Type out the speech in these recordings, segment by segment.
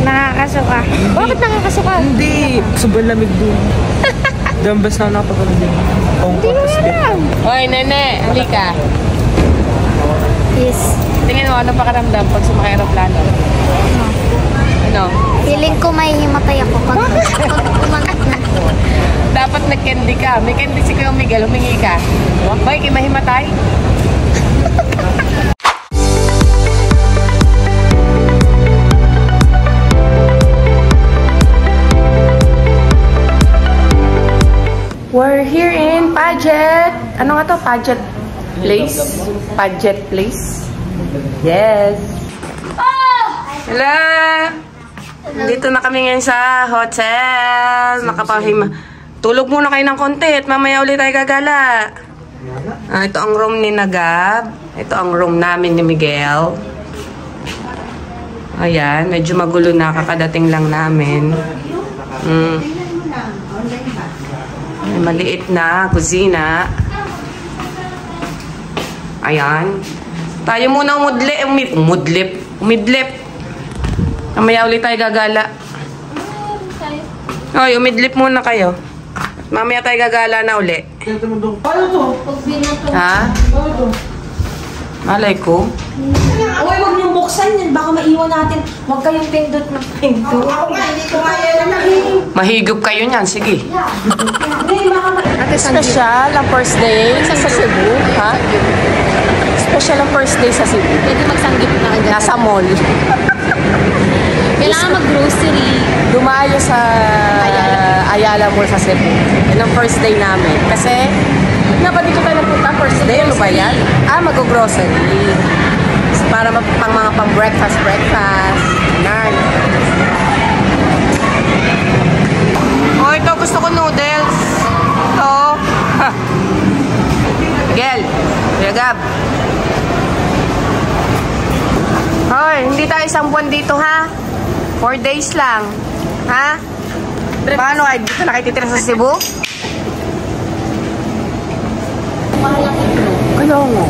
Nakakasuka. Bakit nakakasuka? Hindi. Sobrang lamig doon. Dambas na napapagod din. Hindi mo alam. Hoy, nene. Halika. Yes. Tingin mo, ano pakiramdam pag sumakay aeroplano? Ano? Feeling ko may himatay ako pag umangat na. Dapat nag-candy ka. May candy si Kuya Miguel. Humingi ka. Bakit mahimatay? We're here in Paget. Ano nga to? Paget Place? Paget Place? Yes. Hello! Dito na kami ngayon sa hotel. Nakapahima. Tulog muna kayo ng konti at mamaya ulit tayo gagala. Ito ang room ni Nagab. Ito ang room namin ni Miguel. Ayan. Medyo magulo na. Kakadating lang namin. Maliit na kusina. Ayan. Tayo muna umidlip. Mamaya ulit tayo gagala. Hoy, umidlip muna kayo. Mamaya tayo gagala na uli. Ha? Malay ko. Uy, huwag niyong buksan yan. Baka maiwan natin. Huwag kayong pindot na pindot. Mahigop kayo niyan. Sige. Special ang first day sa Cebu. Ha? Special ang first day sa Cebu. Pwede magsanggip na agad. Nasa mall. Kailangan mag-grocery. Dumayo sa Ayala Mall sa Cebu. Yan ang first day namin. Kasi, ba dito tayo napunta first day? Ano ba yan? Mag-grocery. Para pang mga breakfast. Nan. Oh, ito gusto ko noodles. Ito. Gel. Yagab. Hoy, hindi tayo isang buwan dito, ha? 4 days lang. Ha? Paano ay dito na kayo titira sa Cebu? Kaya nga.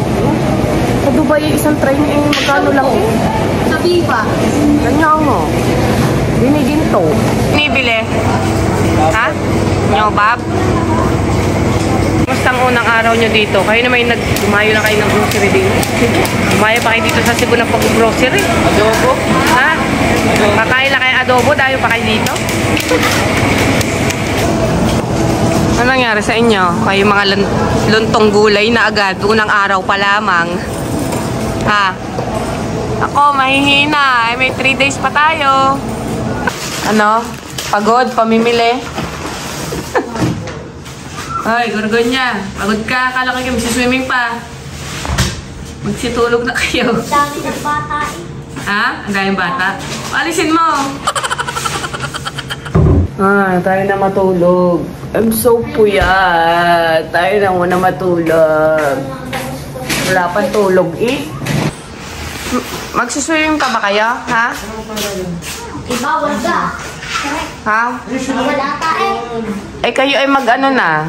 Sa Dubai, isang train magkano lang eh. Sa Viva. Ganyan nga. Biniginto. Binibili? Ha? Nyobab? Kumusta ang unang araw nyo dito? Kayo naman dumayo na kayo ng grocery din. Dumayo pa kayo dito sa Cebu ng pag-grocery. Adobo? Ha? Kakain lang kayo adobo, dayo pa kayo dito? Ano nangyari sa inyo? Kayo mga luntong gulay na agad, unang araw pa lamang. Ha? Ako, mahihina. Ay, may 3 days pa tayo. Ano? Pagod? Pamimili? Ay, Gorgonya. Pagod ka. Akala kayo magsiswimming pa. Magsitulog na kayo. Dami ng bata eh. Ha? Ang daming bata? Alisin mo. Tayo na matulog. I'm so puyat. Tayo na muna matulog. Wala pang tulog eh. Magsiswimming pa ba kayo? Ha? Ibawal ka. Ha? Wala ka eh. Eh kayo ay mag-ano na,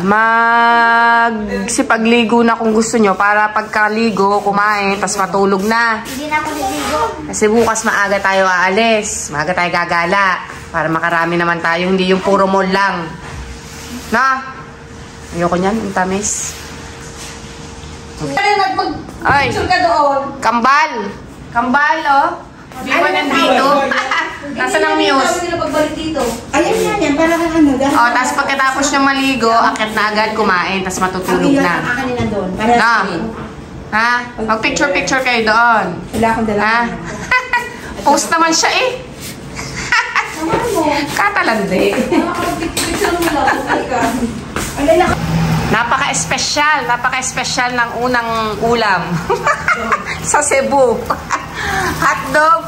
magsipagligo na kung gusto nyo para pagkaligo, kumain, tas matulog na. Hindi na ako niligo. Kasi bukas maaga tayo aalis, maaga tayo gagala, para makarami naman tayo, hindi yung puro mall lang. Na? Ayoko nyan, ang tamis. Ay, kambal! Kambal, oh! Di ba nandito? Nasaan ang Muse? Ayan yan, para kang ano. O, tapos pagkatapos nyo maligo, akit na agad kumain, tapos matutulog na. Kanina doon. Na? Ha? Mag-picture-picture kayo doon. Wala akong dala. Ha? Post naman siya eh. Katalandi. Napaka-espesyal ng unang ulam. Sa Cebu. Hotdog,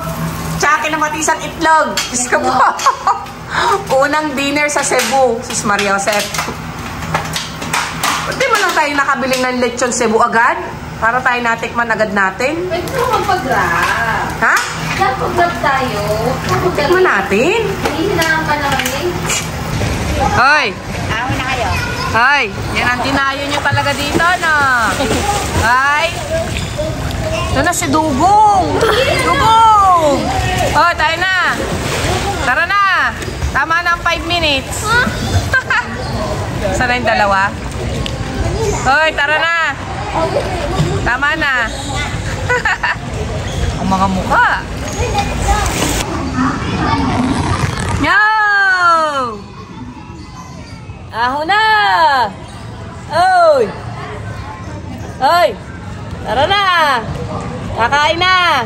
tsaka kinamatisang itlog. Diyos ko po. Unang dinner sa Cebu. Sus Maria Josep. Hindi mo lang tayo nakabili ng lechon Cebu agad? Para tayo natikman agad natin. Pwede mo mag-grab. Ha? Mag-grab tayo. Tikman natin. Hihinahan ka na kami. Hoy! Awi na kayo. Hoy! Yan ang dinayo nyo talaga dito, no? Hoy! Ito na si Dugong! Dugong! Oh, tayo na! Tara na! Tama na ang 5 minutes. Sana yung dalawa? Hoy, tara na! Tama na! Ang mga mukha! Yo! Aho na! Oy! Oy! Tara na! Kakain na!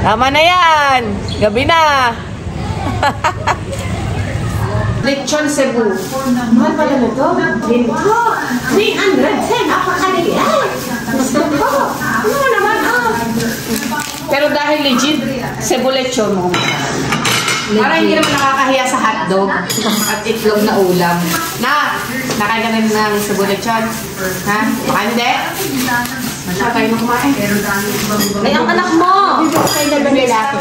Tama na yan! Gabi na! Lechon Cebu. Mahal pala na to. Lingko. 310. Apakaliya. Gusto ko. Ano naman Pero dahil legit, Cebu lechon mo. Para hindi naman nakakahiya sa hotdog at itlog na ulam. Nakain ka rin ng Cebu lechon? Ha? Baka hindi? Masya tayo na kumain. Ay, ang anak mo. Kayo na lalaki.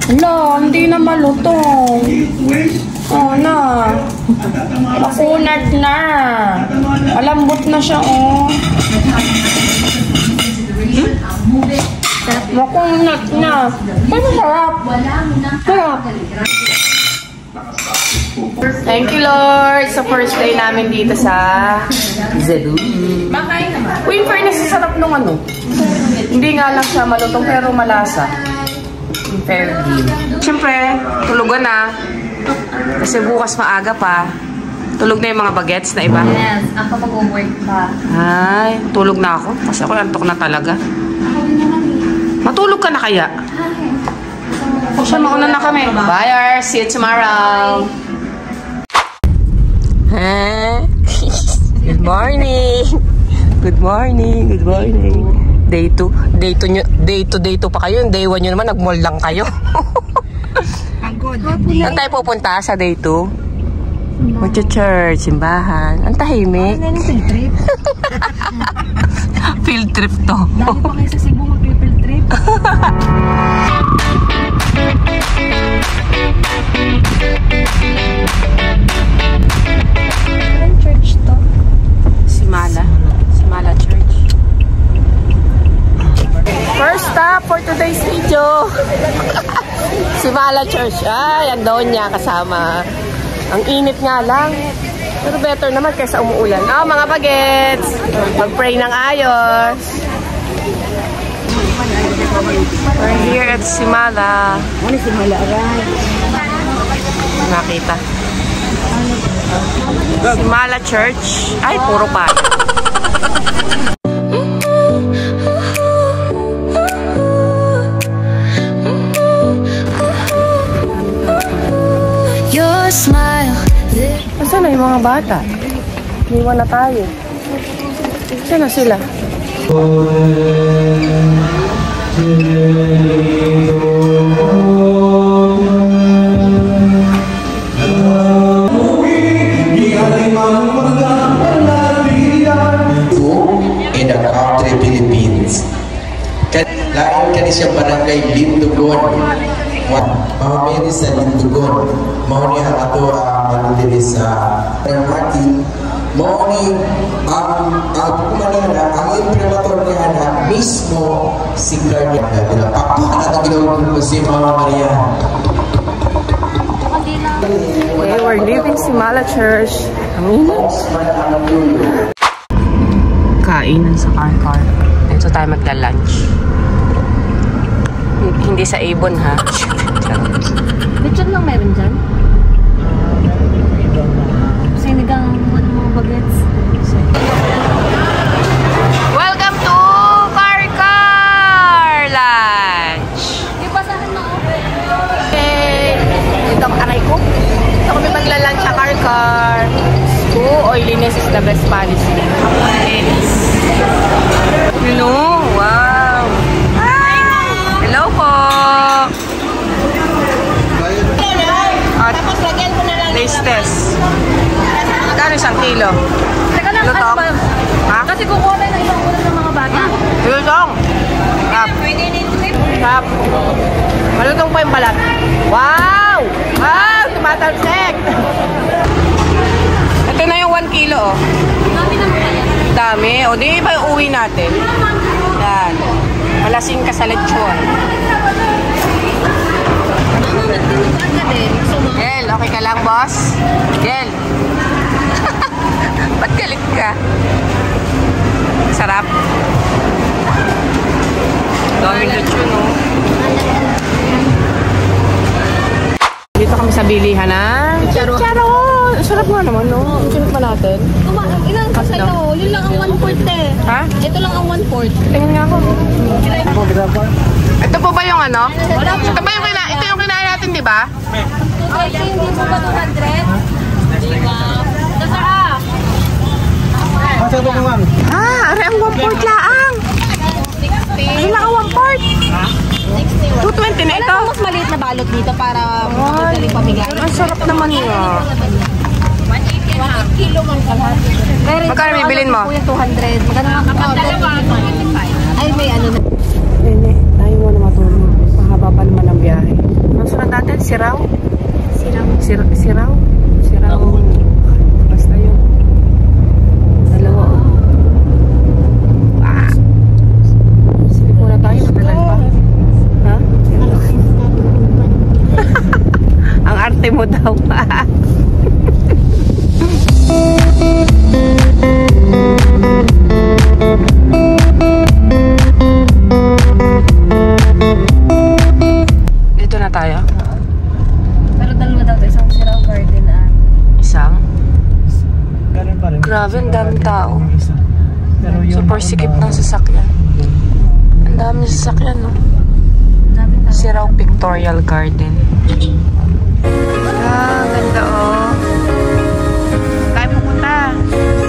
Hala, hindi na malutong. Oh, na. Makunat na. Malambot na siya, oh. Makunat na. Pero sarap. Sarap. Thank you, Lord, sa first day namin dito sa Cebu. Makain naman. Uy, in fairness, sarap nung ano. Hindi nga lang siya malutong, pero malasa. Fair deal. Siyempre, tulugan na. Kasi bukas maaga pa. Tulog na yung mga bagets na iba. Yes, ako mag-work pa. Ay, tulog na ako. Kasi ako antok na talaga. Matulog ka na kaya? Siya, mauna na kami. Bye, see you tomorrow. Good morning. Good morning. Good morning. Day 2. Day 2 pa kayo. Day 1 nyo naman, nag-mall lang kayo. Saan tayo pupunta sa day 2? Mag-church, simbahan. Ang tahimik. Field trip. Field trip to. Dahil pa kayo sa Cebu mag-field trip. Anong church to? Simala Church. First stop for today's video. Simala Church. Ay, andoon niya kasama. Ang init nga lang. Pero better naman kaysa umuulan. Oh, mga bagets. Mag-pray ng ayos. We're here at Simala. Ano Simala? Nakita. Simala Church. Ay, puro pa. Your smile. Nasaan na yung mga bata? Iwan na tayo. Saan na sila? In the country Philippines. Lain kani siya barangay Lindugon. Mamamili sa Lindugon. Mao ni ato ang dili sa Rangati. Mao ni ang kumanana ang imprimatur ni anak mismo si Cardinal Davila. Pakpak na tagilawin ko si Mama Maria. Okay, we're leaving Simala Church. Kainan sa car. Dito tayo magla-lunch. Hindi sa Avon, ha? Lechon lang meron dyan? Cleanliness is the best policy. You know? Wow! Hello po! At taste test. Magkano isang kilo? Teka lang, Lutong? Ha? kasi kukuha na ibang ulo ng mga bata. Lutong! Kap. Kap. Malutong po yung balat. Wow! Wow! Tumatalsik! Ito na yung 1 kilo, oh. Dami naman kaya. Dami. O, di ba uwi natin? Yan. Malasing ka sa lechon. Mama, magtinugaan ka din. Gel, okay ka lang, boss? Gel. Ba't galit ka? Sarap. Daming lechon, oh. Dito kami sa bilihan na chicharon. Sarap nga naman, no? Sinip ba natin? Ilang ka sa'yo? Yun lang ang 1/4 eh. Ha? Ito lang ang 1/4. Tingnan nga ako. Ito po ba yung ano? Ito ba yung ito yung kinain natin, di ba? Ay, hindi mo ba 200? Di ba? Nasaan? Ah, are ang 1/4 laang. 60. Ay, lang ang 1/4. 220 na ito. Mas maliit na balot dito para madaling pamigay. Ang sarap naman nga. 1 kilo man kalahati. Magkano bibilin mo? Kuya 200. Magkano nga dalawa? Ay, may ano na. Nene, tayo muna matulog. Mahaba pa naman ang biyahe. Ang sunod natin, Siraw? Siraw? Siraw. Basta yun. Dalawa. Ah! Silip muna tayo, matagal pa. Ha? Ang arte mo daw. Dito na tayo. Pero dalawa daw ito. Isang Siraw Garden ah. Isang? Grabe, ang daming tao. Super sikip ng sasakyan. Ang daming sasakyan, no? Siraw Pictorial Garden. Ah, ganda, oh. Tayo pupunta.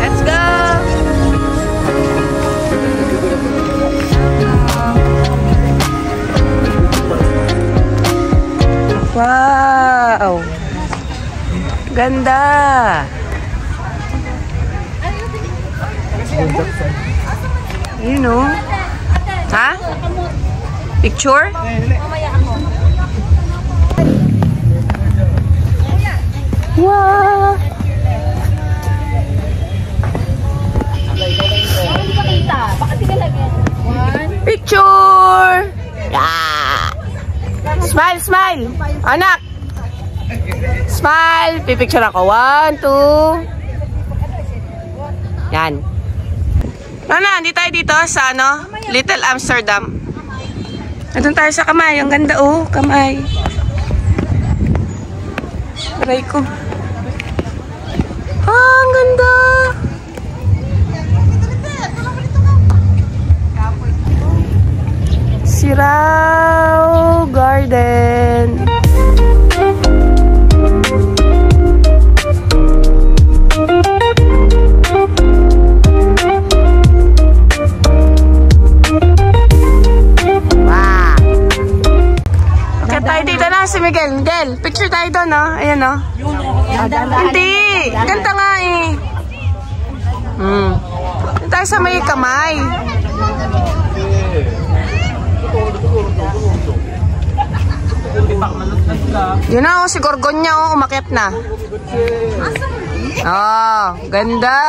Let's go! Wow! Ganda! You know? Ha? Picture? Wow! Picture! Yeah! Smile, smile! Anak! Smile! Pipicture ako. 1, 2. Yan. Nana, hindi tayo dito sa ano? Little Amsterdam. Nandun tayo sa kamay. Ang ganda, oh. Kamay. Aray ko. Ah, ang ganda! Siraw Garden. Wow. Okay, tayo dito na si Miguel. Miguel, picture tayo doon, no? Ayan, no? Hindi. Ganda nga eh. Dito tayo sa may kamay. Yun na, oh, si Gorgonya, oh, umakyat na. Oh, ganda.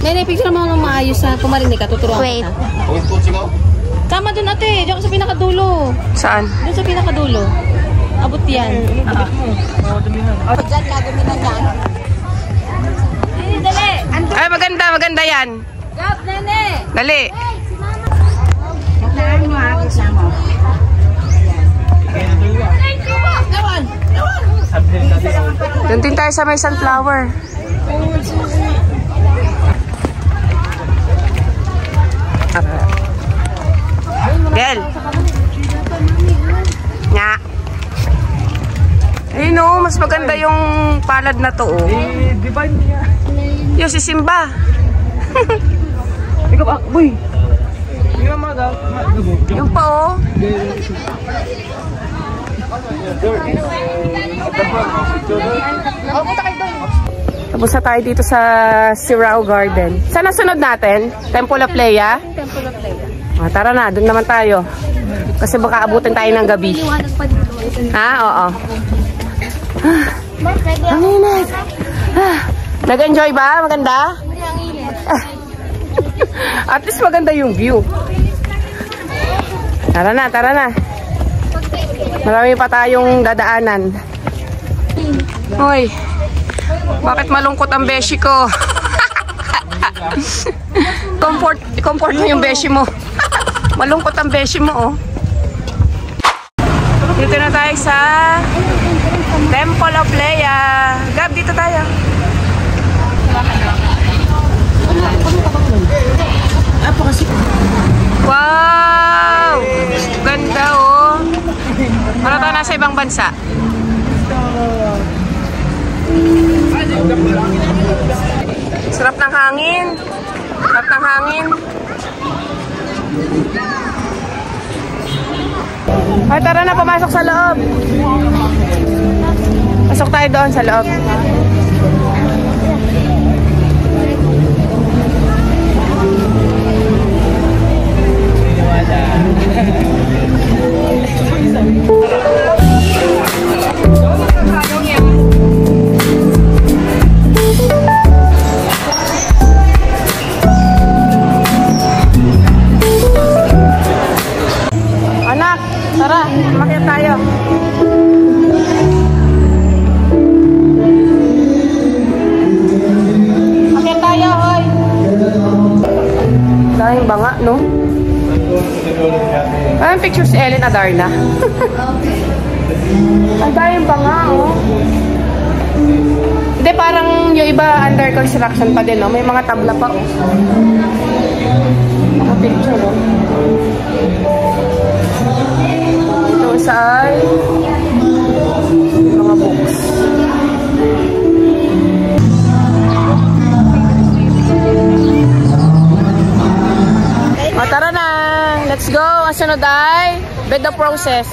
Nene, picture mo nang maayos ha. Kung marinig ka, tuturuan Wait. kita. Tama dun ate, diyan ka sa pinakadulo. Saan? Doon sa pinakadulo. Abot yan. Diyan ka, guminan yan. Nene, dali! Ay, maganda, maganda yan. Gap, nene! Dali. Doon din tayo sa may sunflower. Gel. Nga. Ayun o, mas maganda yung palad na to oh. Di ba niya? Yung si Simba. Ikaw ba? Boy! Hindi na magaw. Yung pa oh. Tapos na tayo dito sa Sirao Garden. Saan nasunod natin? Temple of Leia? Temple of Leia. Tara na, dun naman tayo. Kasi baka abutin tayo ng gabi. Liwanag pa dito. Ha? Oo. Ang init. Nag-enjoy ba? Maganda? Hindi ang init. At least maganda yung view. Tara na, tara na. Marami pa tayong dadaanan. Hoy, bakit malungkot ang beshi ko? Comfort mo yung beshi mo. Malungkot ang beshi mo, oh. Dito na tayo sa Temple of Leia. Gab, dito tayo. Wow! Ganda, oh. Para tayo nasa ibang bansa. Sarap ng hangin. Sarap ng hangin. Ay, tara na, pumasok sa loob. Pasok tayo doon sa loob. Anak, tara, umakyat tayo. Umakyat tayo, hoy. Dahil banga, no? Anong picture si Ellen Adarna? Ang daming banga, oh. Hindi, parang yung iba under construction pa din, no? May mga tabla pa, oh. Mga picture, oh. Ito isa ay mga books. O, tara na! Let's go! Ang sunod ay Bed of Roses.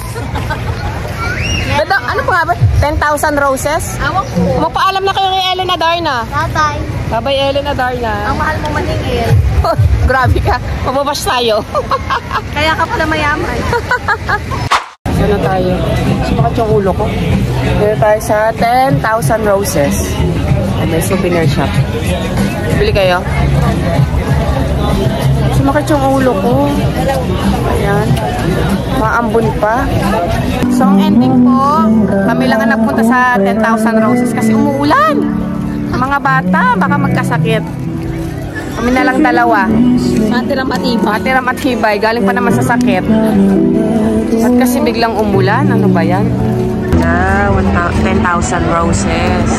Bed of, ano pa nga ba? 10,000 roses? Awak ko. Magpaalam na kayo kay Ellen Adarna. Tatay. Babay Ellen Adarna. Ang mahal mo maningil. Grabe ka. Mababash tayo. Kaya ka pala mayaman. Ano tayo? Sumakat yung ulo ko. Dito tayo sa 10,000 roses. May souvenir shop. Bili kayo? Sumakat yung ulo ko. Ayan. Maambon pa. So, ang ending po, kami lang ang nagpunta sa 10,000 roses kasi umuulan. Mga bata, baka magkasakit. Kami na lang dalawa. Matiram matibay. Matiram at hibay. Galing pa naman sa sakit. At kasi biglang umulan. Ano ba yan? 10,000 roses.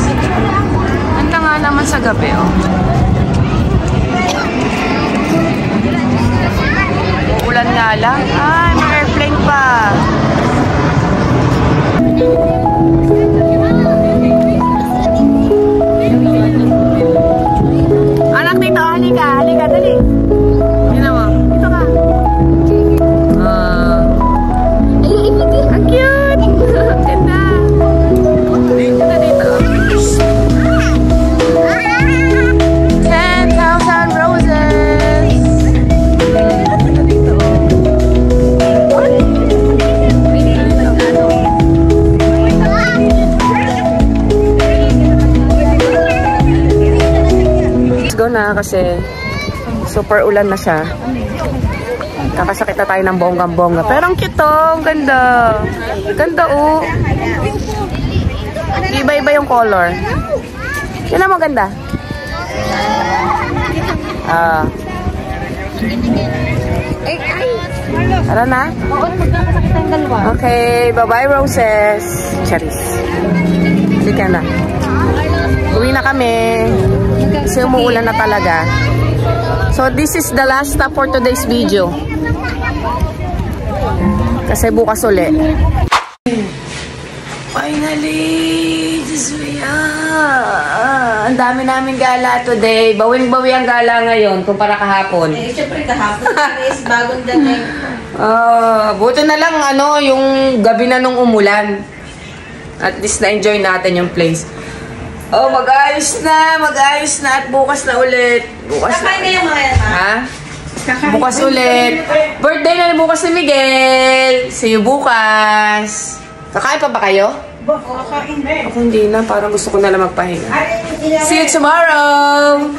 Ganda nga naman sa gabi, oh. Ulan nga lang. Ay, may airplane pa. Anak dito, halika. Halika, dali. Yan mo. Dito ka. Ang cute. Ganda. Dito na dito. 10,000 roses. Let's go na kasi super ulan na siya. Kakasakit na tayo ng bonggang-bongga. Pero ang cute, oh. Ang ganda. Ganda, oh. Iba-iba yung color. Yan ang maganda. Ah. Tara na. Oo, magkakasakit ang dalawa. Okay, bye-bye Roses. Charis. Hindi ka na. Uwi na kami. Kasi umuulan na talaga. So this is the last stop for today's video. Kasi bukas uli. Finally! Diyos mo yan. Ang dami namin gala today. Bawing-bawi ang gala ngayon kumpara kahapon. Eh, syempre kahapon is bagong dating. Buti na lang yung gabi na nung umulan. At least na-enjoy natin yung place. Oh, mag-ayos na at bukas na ulit. Bukas na. Kakain yung mga yan, ha? Ha? Bukas ulit. Birthday na bukas ni Miguel. See you bukas. Kakain pa ba kayo? Kakain. Ako hindi na. Parang gusto ko na lang magpahinga. See you tomorrow!